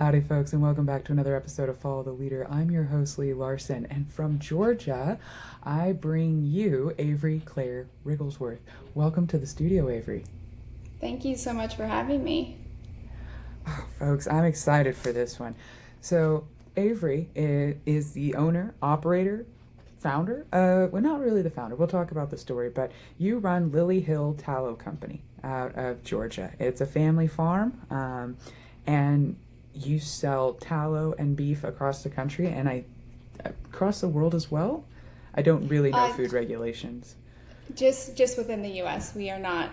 Howdy, folks, and welcome back to another episode of Follow the Leader. I'm your host, Lee Larson, and from Georgia, I bring you Avery Claire Wrigglesworth. Welcome to the studio, Avery. Thank you so much for having me. Oh, folks, I'm excited for this one. So, Avery is the owner, operator, founder. Well, not really the founder. We'll talk about the story, but you run Lily Hill Tallow Company out of Georgia. It's a family farm, and you sell tallow and beef across the country and across the world as well. I don't really know food regulations. Just within the U.S. We are not,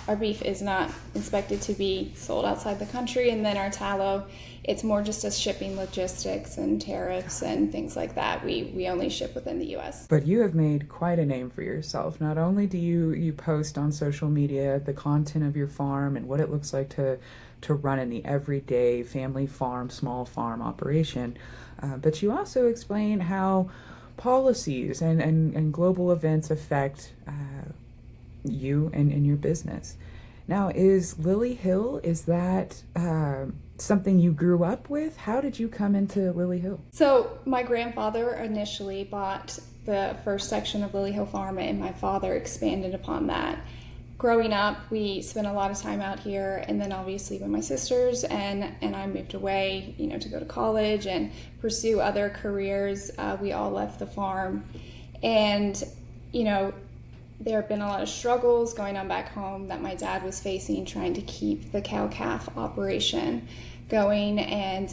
our beef is not inspected to be sold outside the country, and then our tallow, it's more just as shipping logistics and tariffs and things like that. We only ship within the U.S. But you have made quite a name for yourself. Not only do you post on social media the content of your farm and what it looks like to run in the everyday family farm, small farm operation, but you also explain how policies and global events affect you and your business. Now, is Lily Hill, is that something you grew up with? How did you come into Lily Hill? So my grandfather initially bought the first section of Lily Hill Farm, and my father expanded upon that. Growing up, we spent a lot of time out here, and then obviously when my sisters and I moved away, to go to college and pursue other careers, we all left the farm. And, there have been a lot of struggles going on back home that my dad was facing, trying to keep the cow-calf operation going. And,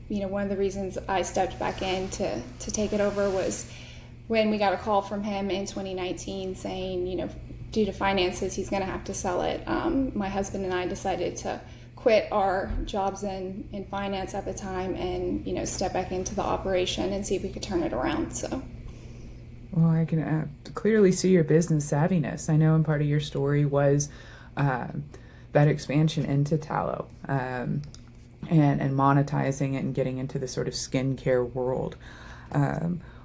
one of the reasons I stepped back in to take it over was when we got a call from him in 2019 saying, due to finances, he's going to have to sell it. My husband and I decided to quit our jobs in finance at the time and, step back into the operation and see if we could turn it around. So. Well, I can clearly see your business savviness. I know, and part of your story was that expansion into tallow and monetizing it and getting into the sort of skincare world.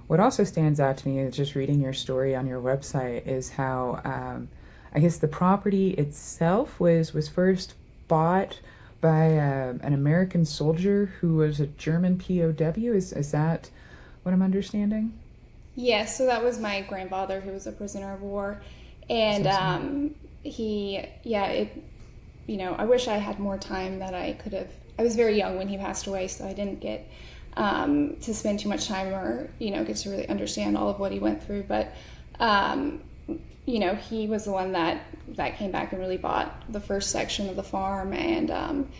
What also stands out to me is just reading your story on your website is how I guess the property itself was first bought by an American soldier who was a German POW. Is that what I'm understanding? Yes, so that was my grandfather, who was a prisoner of war, and I wish I had more time that I could have. I was very young when he passed away, so I didn't get to spend too much time or, get to really understand all of what he went through. But, he was the one that came back and really bought the first section of the farm. And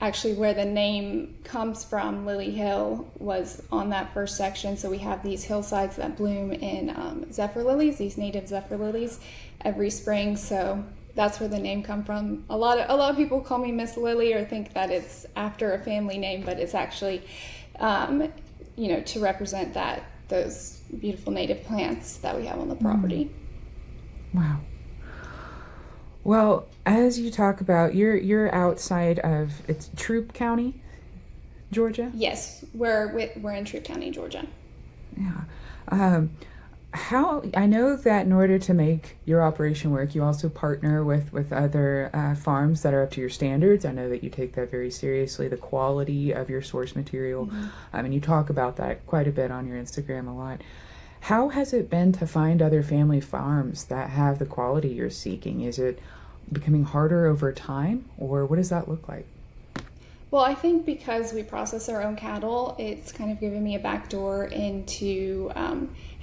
actually where the name comes from, Lily Hill, was on that first section. So we have these hillsides that bloom in zephyr lilies, these native zephyr lilies, every spring. So that's where the name come from. A lot of people call me Miss Lily or think that it's after a family name, but it's actually to represent those beautiful native plants that we have on the property. Wow. Well, as you talk about, you're outside of, it's Troup County, Georgia? Yes, we're in Troup County, Georgia. Yeah. How, I know that in order to make your operation work, you also partner with other farms that are up to your standards. I know that you take that very seriously, the quality of your source material. Mm-hmm. And you talk about that quite a bit on your Instagram a lot. How has it been to find other family farms that have the quality you're seeking? Is it becoming harder over time, or what does that look like? Well, I think because we process our own cattle, it's kind of given me a backdoor into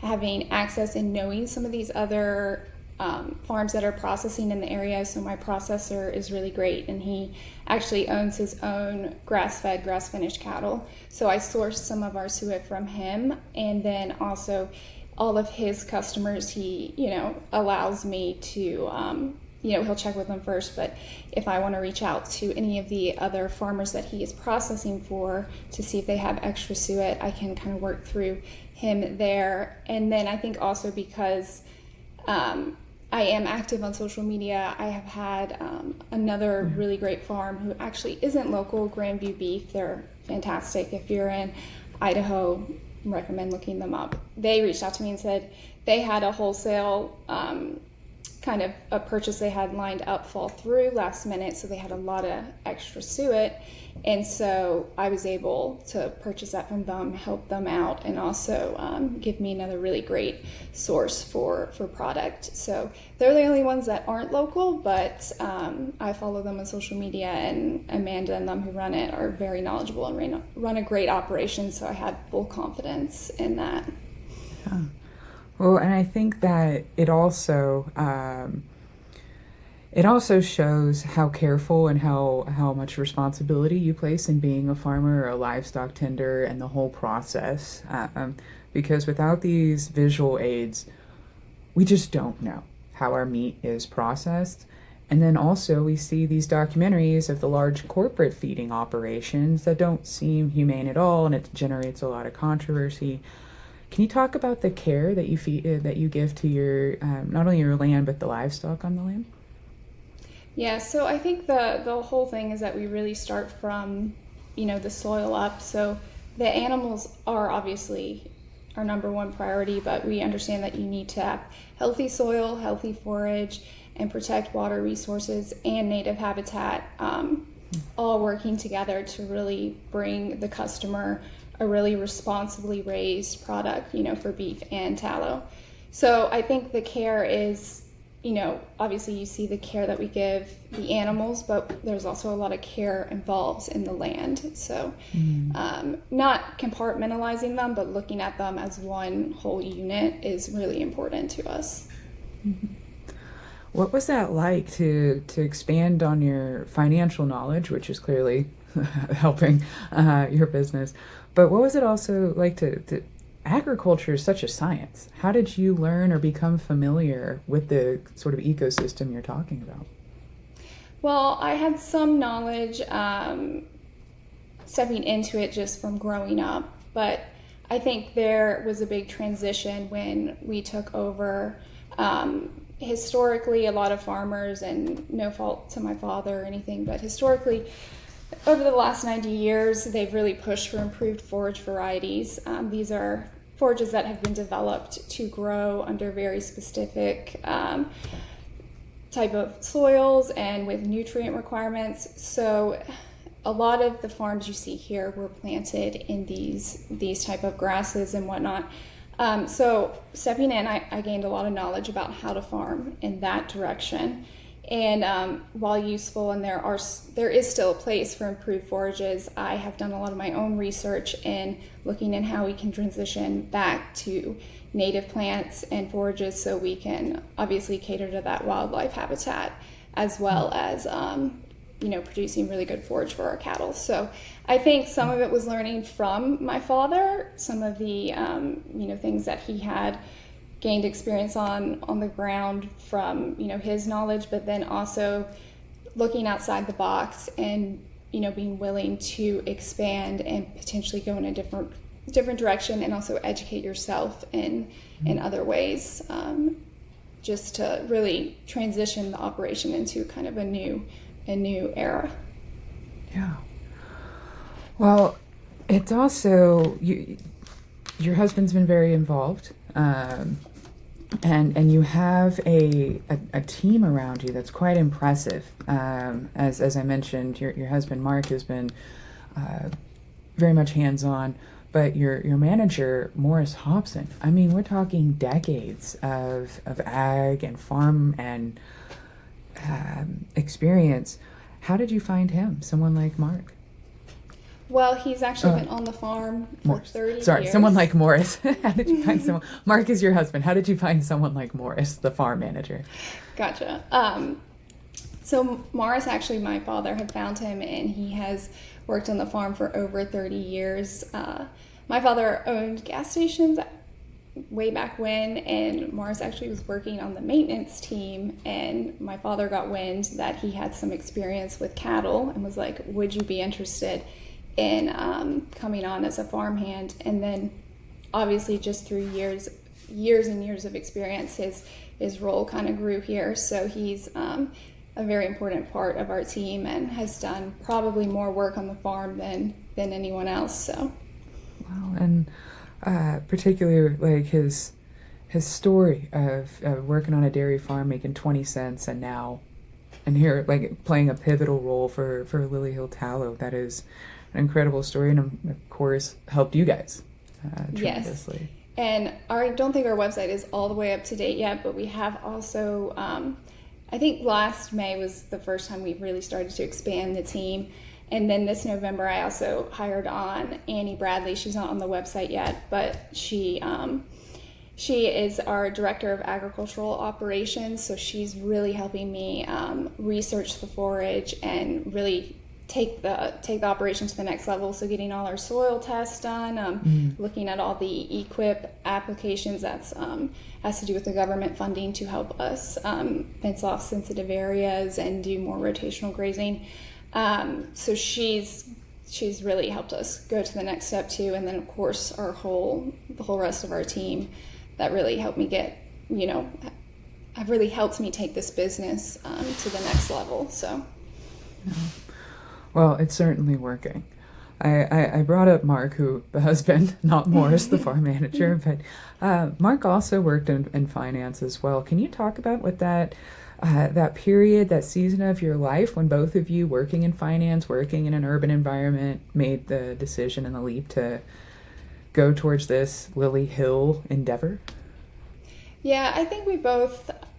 having access and knowing some of these other farms that are processing in the area. So my processor is really great, and he actually owns his own grass-fed, grass-finished cattle. So I source some of our suet from him, and then also all of his customers, he allows me to he'll check with them first, but if I want to reach out to any of the other farmers that he is processing for to see if they have extra suet, I can kind of work through him there. And then I think also because I am active on social media, I have had another really great farm who actually isn't local, Grandview Beef. They're fantastic. If you're in Idaho, recommend looking them up. They reached out to me and said they had a wholesale kind of a purchase they had lined up fall through last minute, so they had a lot of extra suet. And so I was able to purchase that from them, help them out, and also give me another really great source for product. So they're the only ones that aren't local, but I follow them on social media, and Amanda and them who run it are very knowledgeable and run a great operation, so I had full confidence in that. Yeah. Well, and I think that it also shows how careful and how much responsibility you place in being a farmer or a livestock tender and the whole process. Because without these visual aids, we just don't know how our meat is processed. And then also we see these documentaries of the large corporate feeding operations that don't seem humane at all, and it generates a lot of controversy. Can you talk about the care that you give to your not only your land but the livestock on the land? Yeah, so I think the whole thing is that we really start from, the soil up. So the animals are obviously our number one priority, but we understand that you need to have healthy soil, healthy forage, and protect water resources and native habitat, all working together to really bring the customer a really responsibly raised product, for beef and tallow. So I think the care is, obviously you see the care that we give the animals, but there's also a lot of care involved in the land. So not compartmentalizing them, but looking at them as one whole unit is really important to us. Mm-hmm. What was that like to expand on your financial knowledge, which is clearly helping your business? But what was it also like to agriculture is such a science. How did you learn or become familiar with the sort of ecosystem you're talking about? Well, I had some knowledge stepping into it just from growing up, but I think there was a big transition when we took over. Historically, a lot of farmers, and no fault to my father or anything, but historically, over the last 90 years, they've really pushed for improved forage varieties. These are forages that have been developed to grow under very specific type of soils and with nutrient requirements. So a lot of the farms you see here were planted in these type of grasses and whatnot. So stepping in, I gained a lot of knowledge about how to farm in that direction. And while useful, and there is still a place for improved forages, I have done a lot of my own research in looking at how we can transition back to native plants and forages so we can obviously cater to that wildlife habitat, as well as producing really good forage for our cattle. So I think some of it was learning from my father, some of the things that he had gained experience on the ground from his knowledge, but then also looking outside the box and being willing to expand and potentially go in a different direction, and also educate yourself in other ways, just to really transition the operation into kind of a new era. Yeah. Well, it's also your husband's been very involved. And you have a team around you that's quite impressive. As I mentioned, your husband Mark has been very much hands-on, but your manager Morris Hobson, I mean, we're talking decades of ag and farm and experience. How did you find him, someone like Mark? Well, he's actually been on the farm for 30 years. Sorry, someone like Morris. How did you find someone? Mark is your husband. How did you find someone like Morris, the farm manager? Gotcha. So Morris, actually, my father had found him, and he has worked on the farm for over 30 years. My father owned gas stations way back when, and Morris actually was working on the maintenance team, and my father got wind that he had some experience with cattle and was like, would you be interested in coming on as a farmhand? And then obviously just through years and years of experience, his role kind of grew here. So he's a very important part of our team and has done probably more work on the farm than anyone else. So wow. And particularly like his his story of working on a dairy farm, making 20 cents, and here, like, playing a pivotal role for Lily Hill Tallow. That is an incredible story, and of course helped you guys tremendously. Yes. And I don't think our website is all the way up to date yet, but we have also, I think last May was the first time we really started to expand the team. And then this November, I also hired on Annie Bradley. She's not on the website yet, but she is our director of agricultural operations. So she's really helping me research the forage and really take the operation to the next level. So getting all our soil tests done, looking at all the equip applications. That's has to do with the government funding to help us fence off sensitive areas and do more rotational grazing. So she's really helped us go to the next step too. And then of course the whole rest of our team that really helped me get, have really helped me take this business to the next level. So. Yeah. Well, it's certainly working. I brought up Mark, who the husband, not Morris, the farm manager, but Mark also worked in finance as well. Can you talk about what that period, that season of your life when both of you working in finance, working in an urban environment, made the decision and the leap to go towards this Lily Hill endeavor? Yeah, I think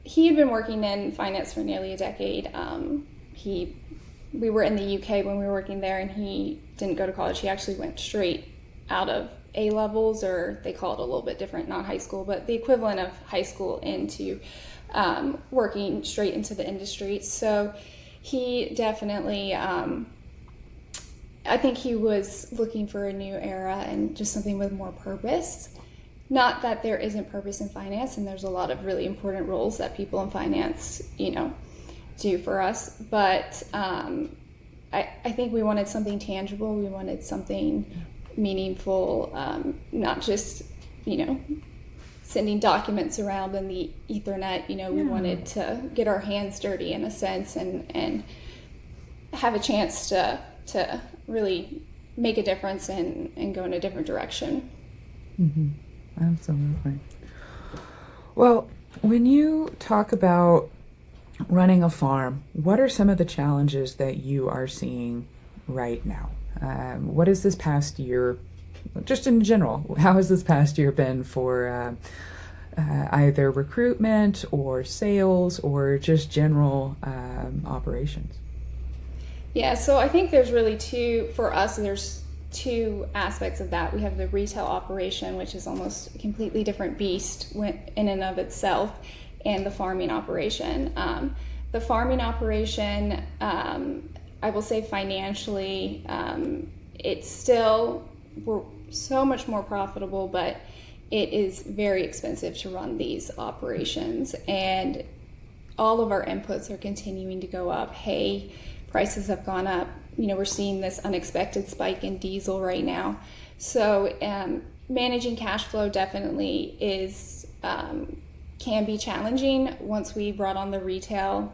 he had been working in finance for nearly a decade. We were in the UK when we were working there, and he didn't go to college. He actually went straight out of A-levels, or they call it a little bit different, not high school, but the equivalent of high school, into working straight into the industry. So he definitely, I think he was looking for a new era and just something with more purpose. Not that there isn't purpose in finance, and there's a lot of really important roles that people in finance, do for us, but I think we wanted something tangible. We wanted something meaningful, not just sending documents around in the Ethernet. We wanted to get our hands dirty in a sense and have a chance to really make a difference and go in a different direction. Mm-hmm. Absolutely. Well, when you talk about running a farm, what are some of the challenges that you are seeing right now? What is this past year, just in general, how has this past year been for either recruitment or sales or just general operations? Yeah, so I think there's really there's two aspects of that. We have the retail operation, which is almost a completely different beast in and of itself, and the farming operation. The farming operation, I will say financially, we're so much more profitable, but it is very expensive to run these operations, and all of our inputs are continuing to go up. Hay prices have gone up. We're seeing this unexpected spike in diesel right now. So managing cash flow definitely can be challenging. Once we brought on the retail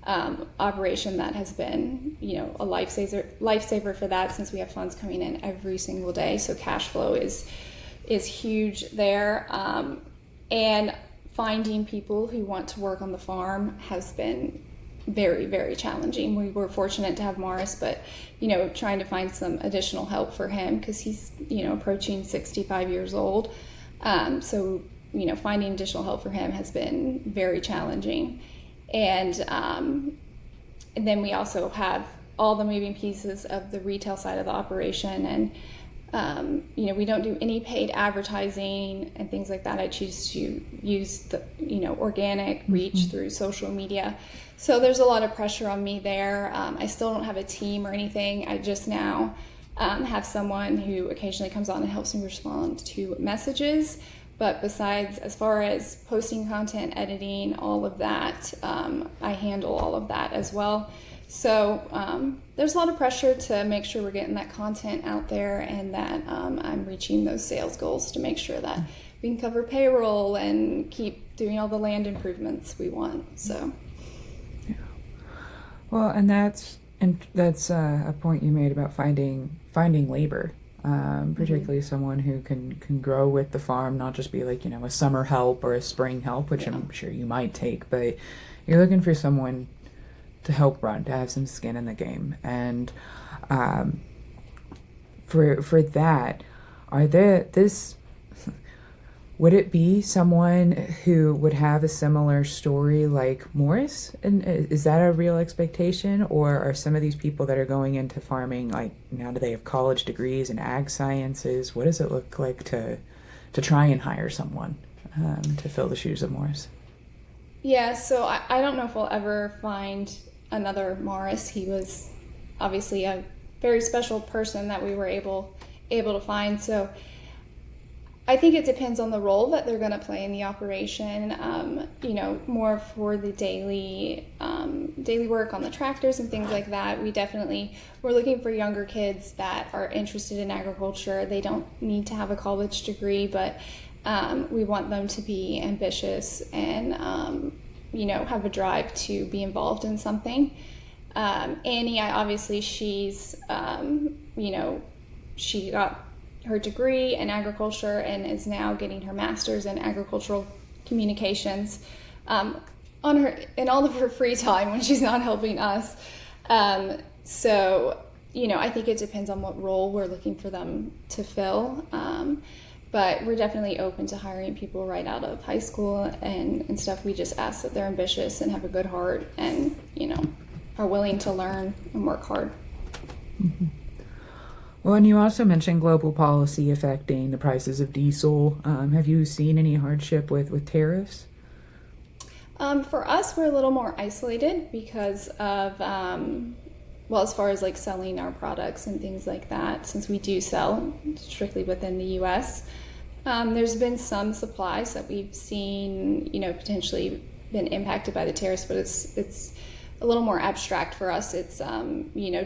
operation, that has been a lifesaver for that, since we have funds coming in every single day. So cash flow is huge there, and finding people who want to work on the farm has been very, very challenging. We were fortunate to have Morris, but trying to find some additional help for him, because he's approaching 65 years old. So finding additional help for him has been very challenging. And then we also have all the moving pieces of the retail side of the operation, and we don't do any paid advertising and things like that. I choose to use the organic reach through social media. So there's a lot of pressure on me there. I still don't have a team or anything. I just now have someone who occasionally comes on and helps me respond to messages. But besides, as far as posting content, editing, all of that, I handle all of that as well. So there's a lot of pressure to make sure we're getting that content out there, and that I'm reaching those sales goals to make sure that we can cover payroll and keep doing all the land improvements we want. So, yeah. Well, and that's a point you made about finding labor. particularly someone who can grow with the farm, not just be like, a summer help or a spring help, which I'm sure you might take, but you're looking for someone to help run, to have some skin in the game. And for that, would it be someone who would have a similar story like Morris? And is that a real expectation? Or are some of these people that are going into farming, like, now do they have college degrees in ag sciences? What does it look like to try and hire someone to fill the shoes of Morris? Yeah, so I don't know if we'll ever find another Morris. He was obviously a very special person that we were able to find. So I think it depends on the role that they're going to play in the operation. More for the daily work on the tractors and things like that. We're looking for younger kids that are interested in agriculture. They don't need to have a college degree, but we want them to be ambitious and have a drive to be involved in something. Annie, she's she got her degree in agriculture and is now getting her master's in agricultural communications in all of her free time when she's not helping us. I think it depends on what role we're looking for them to fill. But we're definitely open to hiring people right out of high school and stuff. We just ask that they're ambitious and have a good heart and, are willing to learn and work hard. Mm-hmm. Well, and you also mentioned global policy affecting the prices of diesel. Have you seen any hardship with tariffs? For us, we're a little more isolated because of, as far as like selling our products and things like that, since we do sell strictly within the U.S., there's been some supplies that we've seen, potentially been impacted by the tariffs, but it's a little more abstract for us. It's,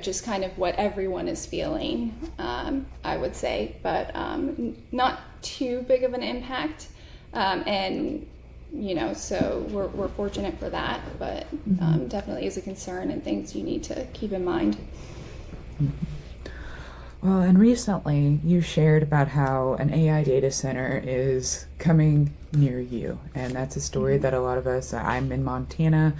just kind of what everyone is feeling, I would say, but not too big of an impact. So we're fortunate for that, but definitely is a concern and things you need to keep in mind. Mm-hmm. Well, and recently you shared about how an AI data center is coming near you, and that's a story that a lot of us, I'm in Montana,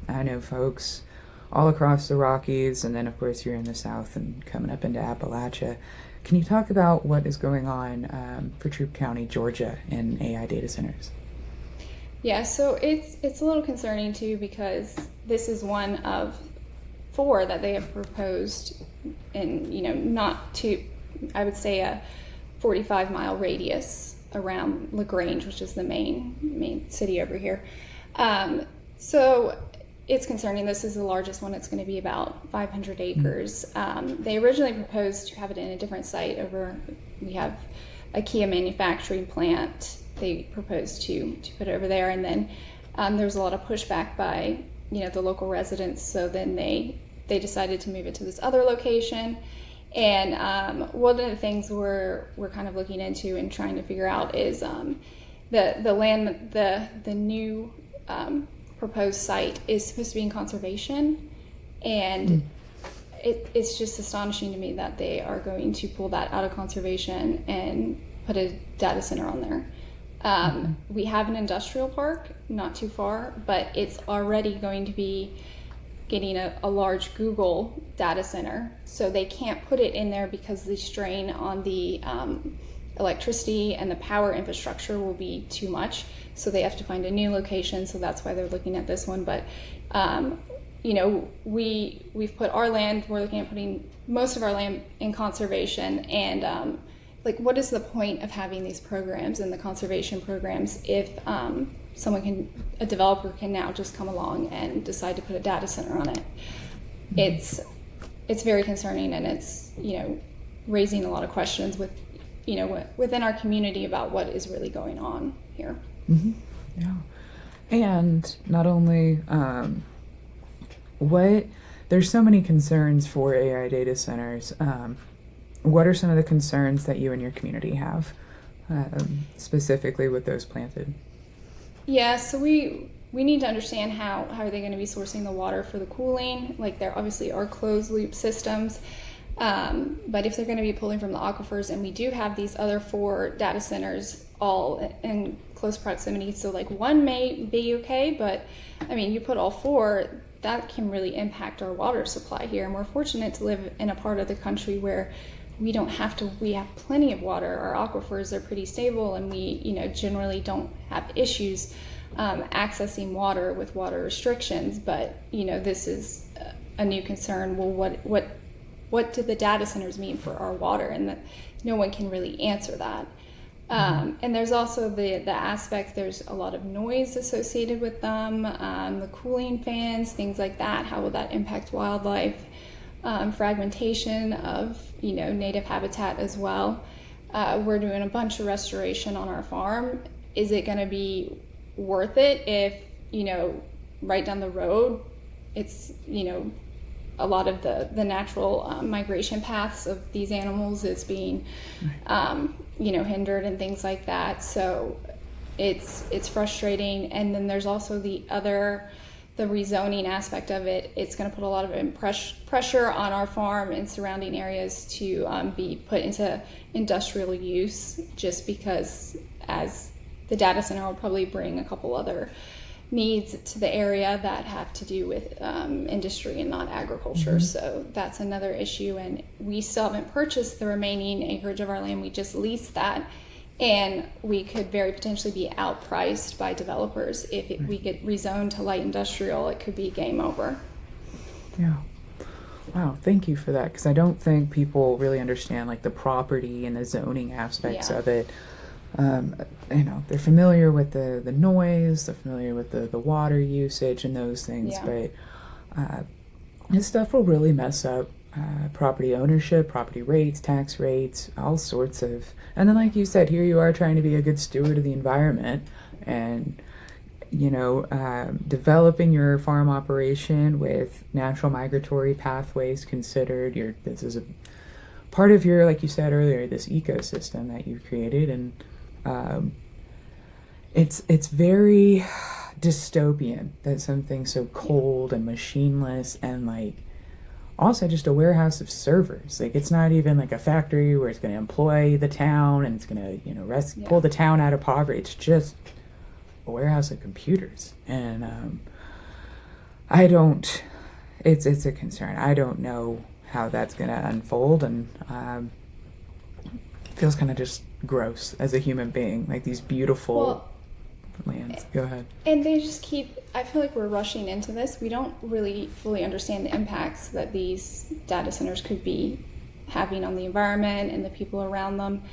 I know folks all across the Rockies, and then of course you're in the South and coming up into Appalachia. Can you talk about what is going on for Troup County, Georgia in AI data centers? Yeah, so it's a little concerning too, because this is one of 4 that they have proposed in, not to, I would say, a 45-mile radius around LaGrange, which is the main city over here. So it's concerning. This is the largest one. It's going to be about 500 acres. They originally proposed to have it in a different site we have a Kia manufacturing plant. They proposed to put it over there, and then there's a lot of pushback by the local residents. So then they decided to move it to this other location. And one of the things we're kind of looking into and trying to figure out is the land, the new proposed site is supposed to be in conservation, and it's just astonishing to me that they are going to pull that out of conservation and put a data center on there. We have an industrial park not too far, but it's already going to be getting a large Google data center, so they can't put it in there because the strain on the electricity and the power infrastructure will be too much, so they have to find a new location. So that's why they're looking at this one. But we've put our land, we're looking at putting most of our land in conservation, and what is the point of having these programs and the conservation programs if a developer can now just come along and decide to put a data center on it? It's very concerning, and it's raising a lot of questions within our community about what is really going on here. Mm-hmm. Yeah, and not only there's so many concerns for AI data centers. What are some of the concerns that you and your community have, specifically with those planted? Yeah, so we need to understand how are they going to be sourcing the water for the cooling. Like, there obviously are closed loop systems. But if they're going to be pulling from the aquifers, and we do have these other 4 data centers all in close proximity, so like one may be okay, but I mean, you put all 4, that can really impact our water supply here. And we're fortunate to live in a part of the country where we don't have to, we have plenty of water. Our aquifers are pretty stable, and we, generally don't have issues accessing water with water restrictions. But, this is a new concern. Well, what do the data centers mean for our water? And that no one can really answer that. And there's also the aspect, there's a lot of noise associated with them, the cooling fans, things like that. How will that impact wildlife? Fragmentation of, native habitat as well. We're doing a bunch of restoration on our farm. Is it going to be worth it if, right down the road, it's, a lot of the natural migration paths of these animals is being, hindered and things like that. So it's frustrating. And then there's also the rezoning aspect of it. It's going to put a lot of pressure on our farm and surrounding areas to be put into industrial use, just because as the data center will probably bring a couple other needs to the area that have to do with industry and not agriculture. So that's another issue, and we still haven't purchased the remaining acreage of our land. We just leased that, and we could very potentially be outpriced by developers. If we get rezoned to light industrial, it could be game over. Yeah. Wow, thank you for that, because I don't think people really understand like the property and the zoning aspects of it. They're familiar with the noise, they're familiar with the water usage and those things, but this stuff will really mess up property ownership, property rates, tax rates, all sorts of. And then, like you said, here you are trying to be a good steward of the environment, and developing your farm operation with natural migratory pathways considered. This is a part of your, like you said earlier, this ecosystem that you've created, and it's very dystopian that something so cold and machineless and like also just a warehouse of servers. Like, it's not even like a factory where it's going to employ the town and it's going to pull the town out of poverty. It's just a warehouse of computers, and it's a concern. I don't know how that's going to unfold, and it feels kind of just gross as a human being, like these beautiful lands. Go ahead. And they just I feel like we're rushing into this. We don't really fully understand the impacts that these data centers could be having on the environment and the people around them.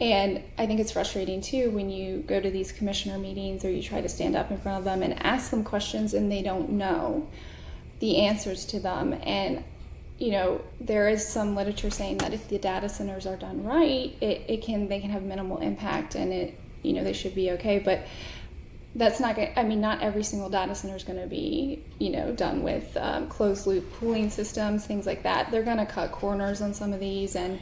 And I think it's frustrating too when you go to these commissioner meetings or you try to stand up in front of them and ask them questions and they don't know the answers to them. And there is some literature saying that if the data centers are done right, they can have minimal impact, and they should be okay. But that's not going. I mean, not every single data center is going to be done with closed loop cooling systems, things like that. They're going to cut corners on some of these, and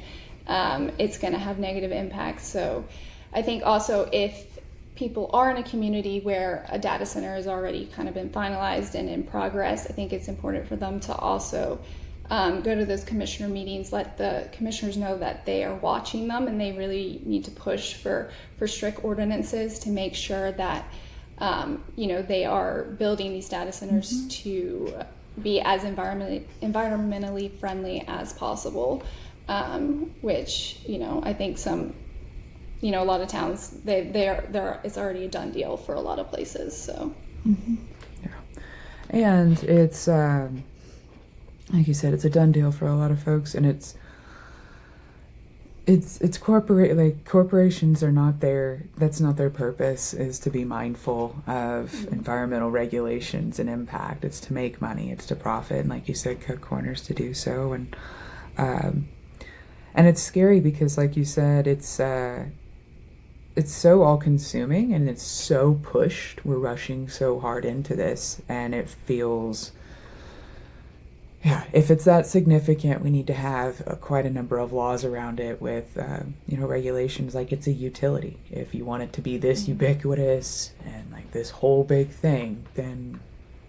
it's going to have negative impacts. So I think also if people are in a community where a data center has already kind of been finalized and in progress, I think it's important for them to also go to those commissioner meetings, let the commissioners know that they are watching them, and they really need to push for strict ordinances to make sure that they are building these data centers to be as environmentally friendly as possible, which I think a lot of towns it's already a done deal for a lot of places. So and it's like you said, it's a done deal for a lot of folks, and it's corporations are not that's not their purpose, is to be mindful of environmental regulations and impact. It's to make money, it's to profit, and like you said, cut corners to do so. And it's scary because, like you said, it's so all-consuming and it's so pushed. We're rushing so hard into this, and it feels if it's that significant, we need to have quite a number of laws around it with, regulations like it's a utility. If you want it to be this ubiquitous and like this whole big thing, then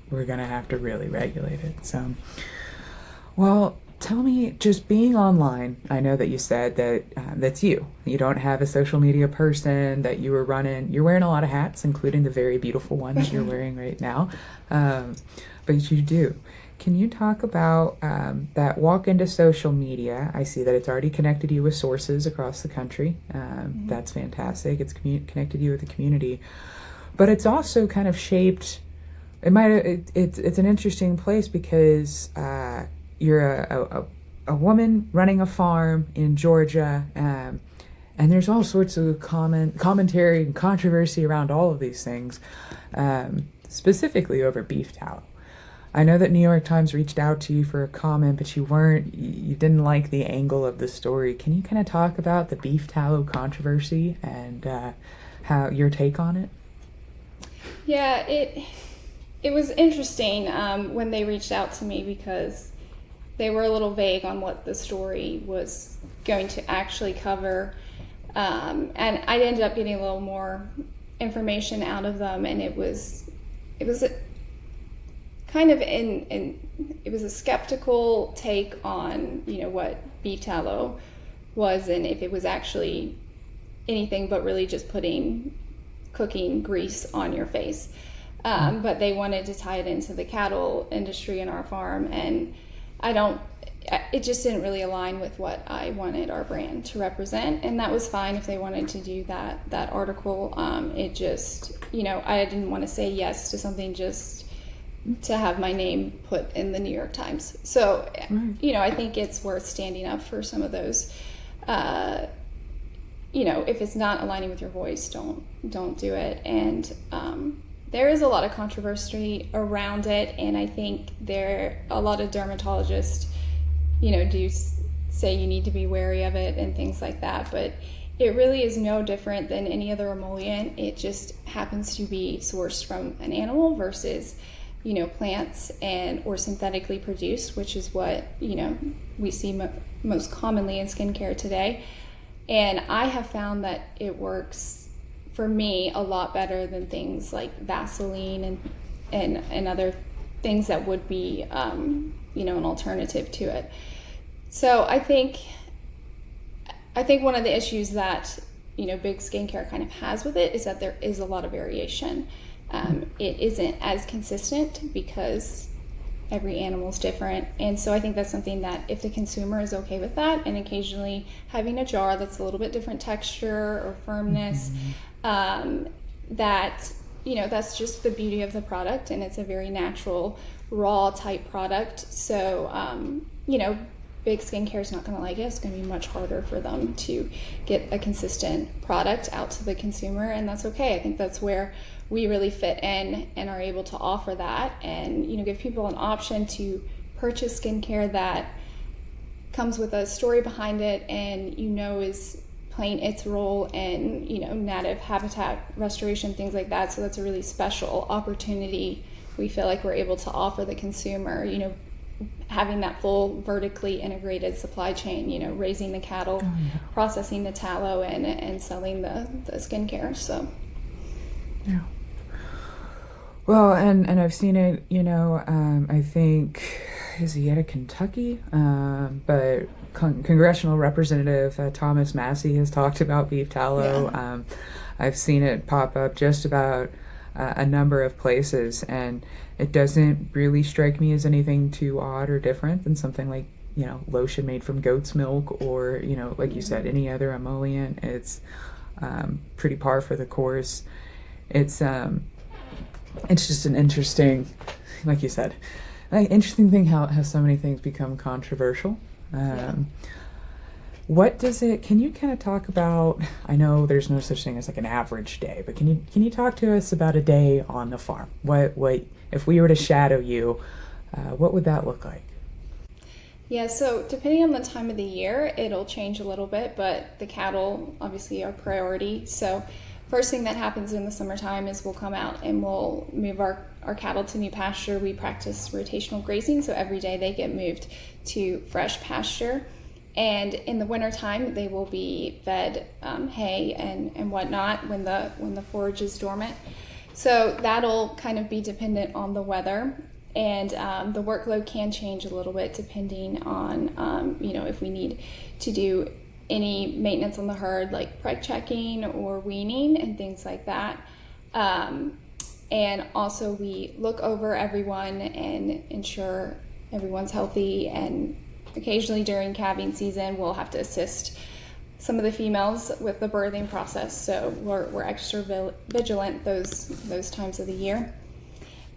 we're going to have to really regulate it. So, well, Tell me, just being online, I know that you said that that's you. You don't have a social media person that you were running. You're wearing a lot of hats, including the very beautiful one that you're wearing right now. Um, but you do. Can you talk about that walk into social media? I see that it's already connected you with sources across the country. That's fantastic. It's connected you with the community. But it's also kind of shaped, it's an interesting place because you're a woman running a farm in Georgia, and there's all sorts of commentary and controversy around all of these things, specifically over beef tallow. I know that New York Times reached out to you for a comment, but you didn't like the angle of the story. Can you kind of talk about the beef tallow controversy and how your take on it? Yeah, it was interesting when they reached out to me because they were a little vague on what the story was going to actually cover, and I ended up getting a little more information out of them, and it was kind of it was a skeptical take on what beef tallow was and if it was actually anything but really just putting cooking grease on your face. But they wanted to tie it into the cattle industry in our farm, and it just didn't really align with what I wanted our brand to represent, and that was fine if they wanted to do that article. It just, I didn't want to say yes to something just to have my name put in the New York Times. So, I think it's worth standing up for some of those. If it's not aligning with your voice, don't do it. And there is a lot of controversy around it, and I think a lot of dermatologists, do say you need to be wary of it and things like that. But it really is no different than any other emollient. It just happens to be sourced from an animal versus plants or synthetically produced, which is what we see most commonly in skincare today. And I have found that it works for me a lot better than things like Vaseline and other things that would be an alternative to it. So I think one of the issues that big skincare kind of has with it is that there is a lot of variation. It isn't as consistent because every animal is different, and so I think that's something that if the consumer is okay with that, and occasionally having a jar that's a little bit different texture or firmness, that's just the beauty of the product, and it's a very natural raw type product. So big skincare is not going to like it. It's going to be much harder for them to get a consistent product out to the consumer, and that's okay. I think that's where we really fit in and are able to offer that and give people an option to purchase skincare that comes with a story behind it and is playing its role in native habitat restoration, things like that. So that's a really special opportunity we feel like we're able to offer the consumer, having that full vertically integrated supply chain, raising the cattle, processing the tallow, and selling the skincare. So yeah. Well, and I've seen it, I think, is he out of Kentucky? But Congressional Representative Thomas Massey has talked about beef tallow. Yeah. I've seen it pop up just about a number of places, and it doesn't really strike me as anything too odd or different than something like, lotion made from goat's milk or, like you said, any other emollient. It's pretty par for the course. It's just an interesting, like you said, interesting thing how so many things become controversial. What does it, can you kind of talk about, I know there's no such thing as like an average day, but can you talk to us about a day on the farm? What if we were to shadow you, what would that look like? Yeah, so depending on the time of the year, it'll change a little bit, but the cattle obviously are priority. So first thing that happens in the summertime is we'll come out and we'll move our cattle to new pasture. We practice rotational grazing, so every day they get moved to fresh pasture. And in the wintertime, they will be fed hay and whatnot when the forage is dormant. So that'll kind of be dependent on the weather. and the workload can change a little bit depending on, if we need to do any maintenance on the herd, like preg checking or weaning and things like that. And also we look over everyone and ensure everyone's healthy, and occasionally during calving season we'll have to assist some of the females with the birthing process, so we're extra vigilant those times of the year.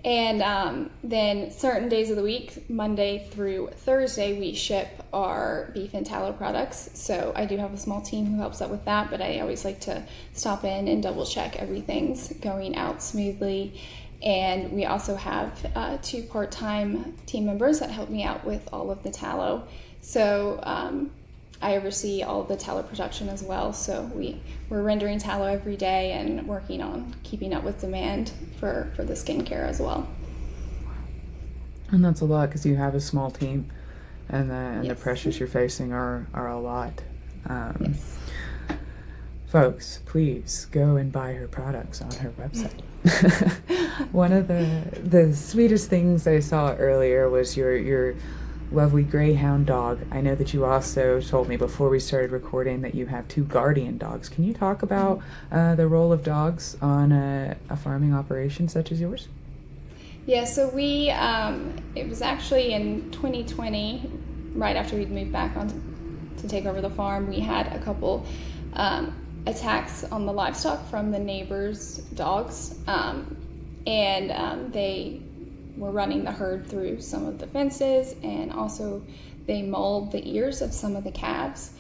And then certain days of the week, Monday through Thursday, we ship our beef and tallow products. So I do have a small team who helps out with that, but I always like to stop in and double check everything's going out smoothly. And we also have 2 part-time team members that help me out with all of the tallow. So I oversee all of the tallow production as well. So we're rendering tallow every day and working on keeping up with demand for the skincare as well. And that's a lot because you have a small team, and the Yes. pressures you're facing are a lot. Yes. Folks, please go and buy her products on her website. One of the sweetest things I saw earlier was your lovely greyhound dog. I know that you also told me before we started recording that you have 2 guardian dogs. Can you talk about the role of dogs on a farming operation such as yours? Yeah, so it was actually in 2020, right after we'd moved back on to take over the farm, we had a couple attacks on the livestock from the neighbors' dogs, and they were running the herd through some of the fences, and also they mauled the ears of some of the calves.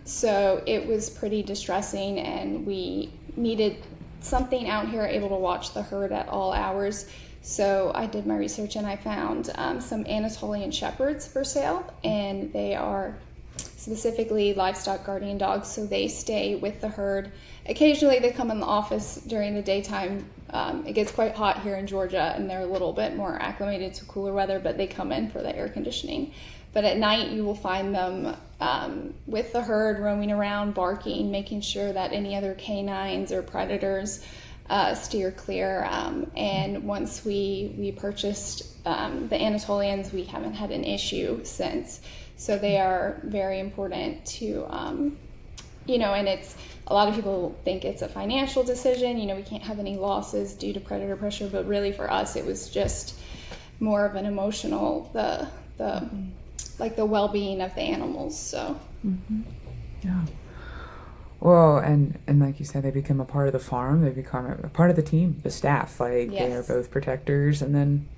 So it was pretty distressing, and we needed something out here able to watch the herd at all hours. So I did my research and I found some Anatolian Shepherds for sale, and they are specifically livestock guardian dogs, so they stay with the herd. Occasionally they come in the office during the daytime. It gets quite hot here in Georgia, and they're a little bit more acclimated to cooler weather, but they come in for the air conditioning. But at night you will find them with the herd, roaming around, barking, making sure that any other canines or predators steer clear. And once we purchased the Anatolians, we haven't had an issue since. So they are very important to, and it's, a lot of people think it's a financial decision. We can't have any losses due to predator pressure, but really for us, it was just more of an emotional, the well-being of the animals. So, Yeah. Well, and like you said, they become a part of the farm. They become a part of the team, the staff. Like They are Yes. both protectors, and then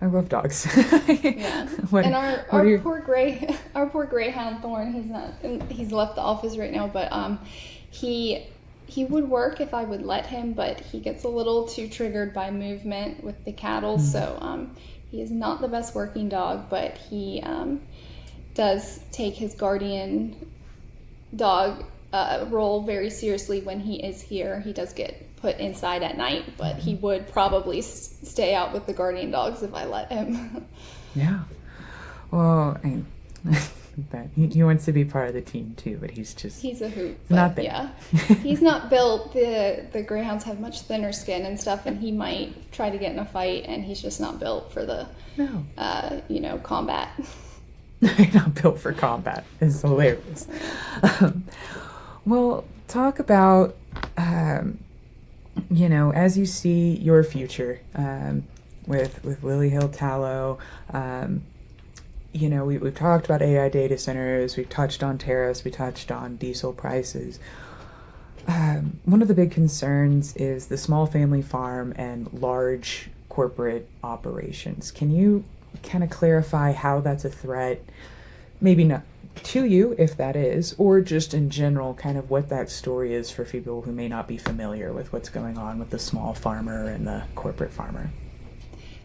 I love dogs. Yeah. And our poor greyhound Thorn, he's left the office right now, but he would work if I would let him, but he gets a little too triggered by movement with the cattle. So he is not the best working dog, but he does take his guardian dog role very seriously when he is here. He does get put inside at night, but he would probably stay out with the guardian dogs if I let him. Yeah. Well, but he wants to be part of the team too, but he's a hoot. Not there. Yeah, he's not built. The greyhounds have much thinner skin and stuff, and he might try to get in a fight, and he's just not built for the combat. Not built for combat. It's hilarious. Well, talk about as you see your future with Lily Hill Tallow. We've talked about AI data centers, we've touched on tariffs, we touched on diesel prices. One of the big concerns is the small family farm and large corporate operations. Can you kind of clarify how that's a threat? Maybe not to you, if that is, or just in general, kind of what that story is for people who may not be familiar with what's going on with the small farmer and the corporate farmer.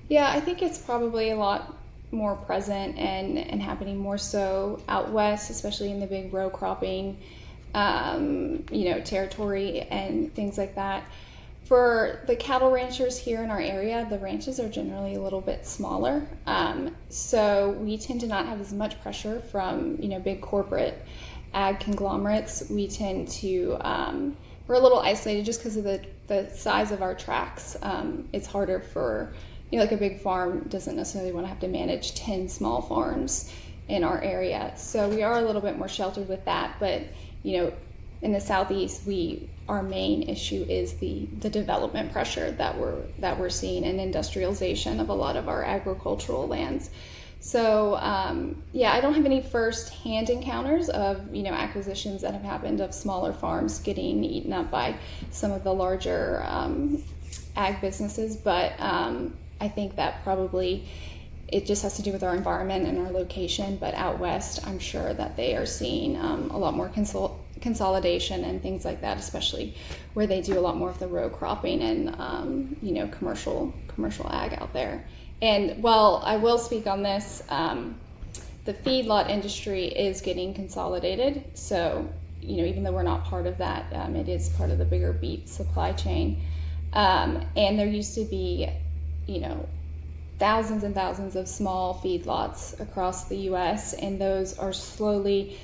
Yeah, I think it's probably a lot more present and happening more so out west, especially in the big row cropping, territory and things like that. For the cattle ranchers here in our area, the ranches are generally a little bit smaller, so we tend to not have as much pressure from big corporate ag conglomerates. We tend to we're a little isolated just because of the size of our tracts. It's harder for like a big farm doesn't necessarily want to have to manage 10 small farms in our area. So we are a little bit more sheltered with that. But, in the Southeast, our main issue is the development pressure that we're seeing, and industrialization of a lot of our agricultural lands. So I don't have any first-hand encounters of acquisitions that have happened of smaller farms getting eaten up by some of the larger ag businesses, but I think that probably it just has to do with our environment and our location. But out west, I'm sure that they are seeing a lot more consolidation and things like that, especially where they do a lot more of the row cropping and commercial ag out there. And while I will speak on this, the feedlot industry is getting consolidated. So even though we're not part of that, it is part of the bigger beef supply chain. And there used to be thousands and thousands of small feedlots across the U.S., and those are slowly,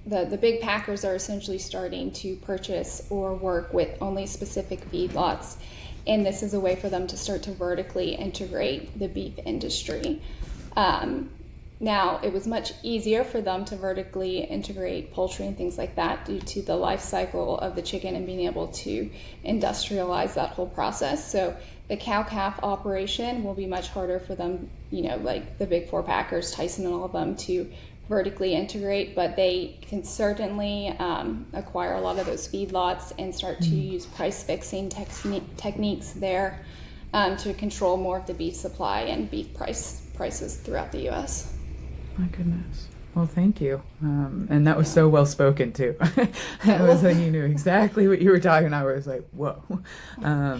the big packers are essentially starting to purchase or work with only specific feedlots, and this is a way for them to start to vertically integrate the beef industry. Now, it was much easier for them to vertically integrate poultry and things like that due to the life cycle of the chicken and being able to industrialize that whole process. So the cow-calf operation will be much harder for them, like the big four packers, Tyson and all of them, to vertically integrate, but they can certainly acquire a lot of those feedlots and start to use price fixing techniques there to control more of the beef supply and beef prices throughout the U.S. My goodness. Well, thank you. And that was so well spoken too. It was like you knew exactly what you were talking about. I was like, whoa,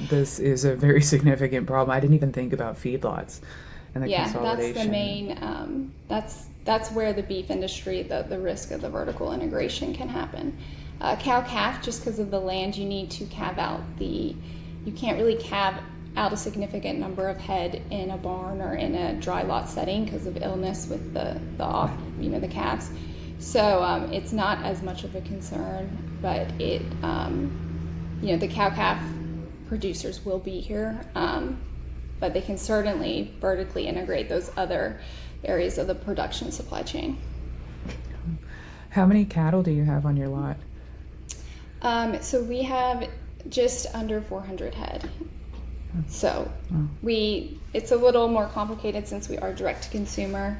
this is a very significant problem. I didn't even think about feedlots and the consolidation. That's the main, that's where the beef industry, the risk of the vertical integration can happen. Cow-calf, just because of the land, you need to calve out you can't really calve out a significant number of head in a barn or in a dry lot setting because of illness with the calves. So it's not as much of a concern, but it the cow-calf producers will be here, but they can certainly vertically integrate those other areas of the production supply chain. How many cattle do you have on your lot? So we have just under 400 head. So it's a little more complicated since we are direct to consumer.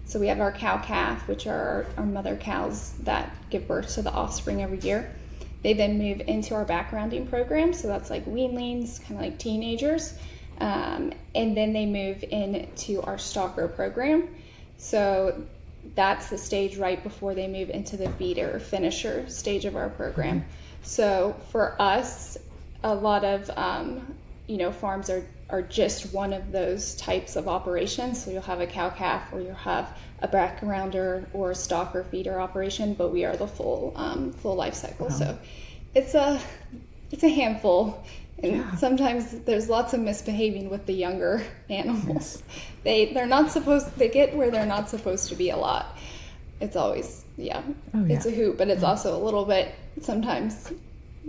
So we have our cow-calf, which are our mother cows that give birth to the offspring every year. They then move into our backgrounding program. So that's like weanlings, kind of like teenagers. And then they move into our stalker program. So that's the stage right before they move into the feeder finisher stage of our program. So for us, a lot of farms are just one of those types of operations. So you'll have a cow-calf, or you'll have a backgrounder or a stalker feeder operation, but we are the full life cycle. So it's a handful, and sometimes there's lots of misbehaving with the younger animals. They get where they're not supposed to be a lot. It's always it's a hoot, but it's also a little bit sometimes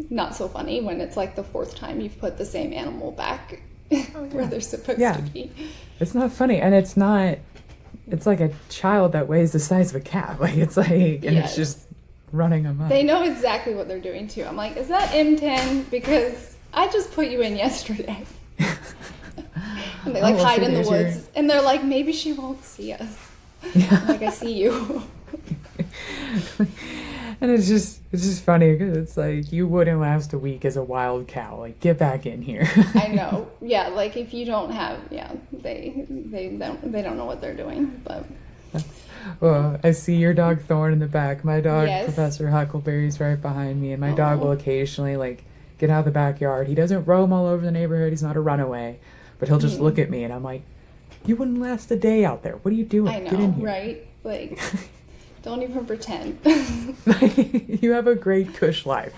not so funny when it's like the fourth time you've put the same animal back where they're supposed to be. It's not funny, and it's like a child that weighs the size of a cat. Like it's it's just running amok. They know exactly what they're doing too. I'm like, is that M10? Because I just put you in yesterday. And they hide in the woods, and they're like, maybe she won't see us. I'm like, I see you. And it's just funny because it's like you wouldn't last a week as a wild cow. Like, get back in here. I know. Yeah, like if you don't have, they don't know what they're doing. But well, I see your dog Thorn in the back. My dog Professor Huckleberry's right behind me, and my dog will occasionally get out of the backyard. He doesn't roam all over the neighborhood. He's not a runaway, but he'll just look at me, and I'm like, you wouldn't last a day out there. What are you doing? I know, get in here. Right? Like. Don't even pretend. You have a great cush life.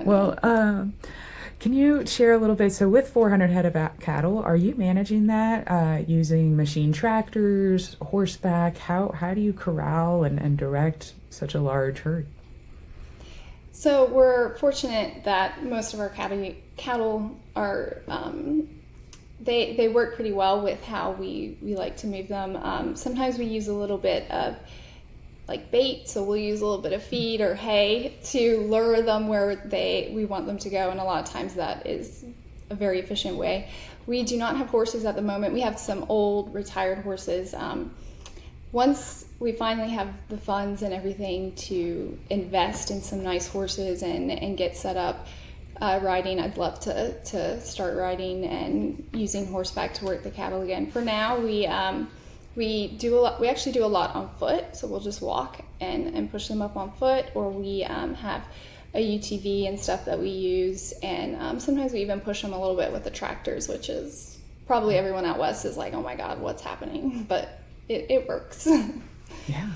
Well, can you share a little bit? So with 400 head of cattle, are you managing that using machine tractors, horseback? How do you corral and direct such a large herd? So we're fortunate that most of our cattle are they work pretty well with how we like to move them. Sometimes we use a little bit of like bait, so we'll use a little bit of feed or hay to lure them where we want them to go, and a lot of times that is a very efficient way. We do not have horses at the moment. We have some old retired horses. Once we finally have the funds and everything to invest in some nice horses and get set up riding, I'd love to start riding and using horseback to work the cattle again. For now, we actually do a lot on foot, so we'll just walk and push them up on foot, or we have a UTV and stuff that we use, and sometimes we even push them a little bit with the tractors, which is probably everyone out west is like, oh my god, what's happening? But it works. Yeah.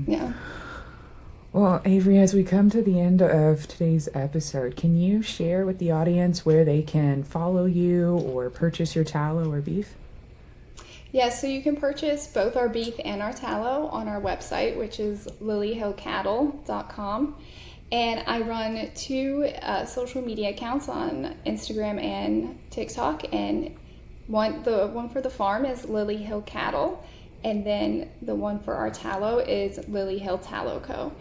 Yeah. Well, Avery, as we come to the end of today's episode, can you share with the audience where they can follow you or purchase your tallow or beef? Yeah, so you can purchase both our beef and our tallow on our website, which is lilyhillcattle.com. And I run 2 social media accounts on Instagram and TikTok. And the one for the farm is Lily Hill Cattle, and then the one for our tallow is Lily Hill Tallow Co.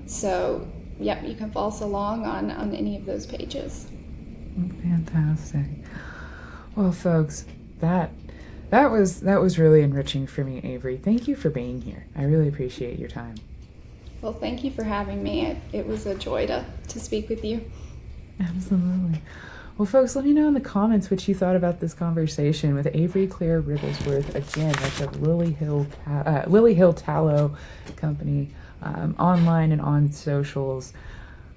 So, yep, you can follow us along on any of those pages. Fantastic. Well, folks, that was really enriching for me, Avery. Thank you for being here. I really appreciate your time. Well, thank you for having me. It was a joy to speak with you. Absolutely. Well, folks, let me know in the comments what you thought about this conversation with Avery Claire Wrigglesworth. Again, that's at Lily Hill Tallow Company, online and on socials.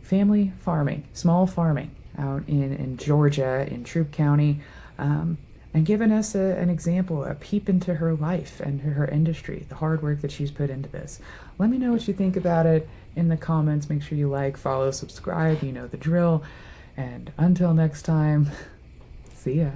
Family farming, small farming out in Georgia, in Troup County, and giving us an example, a peep into her life and her industry, the hard work that she's put into this. Let me know what you think about it in the comments. Make sure you like, follow, subscribe. You know the drill. And until next time, see ya.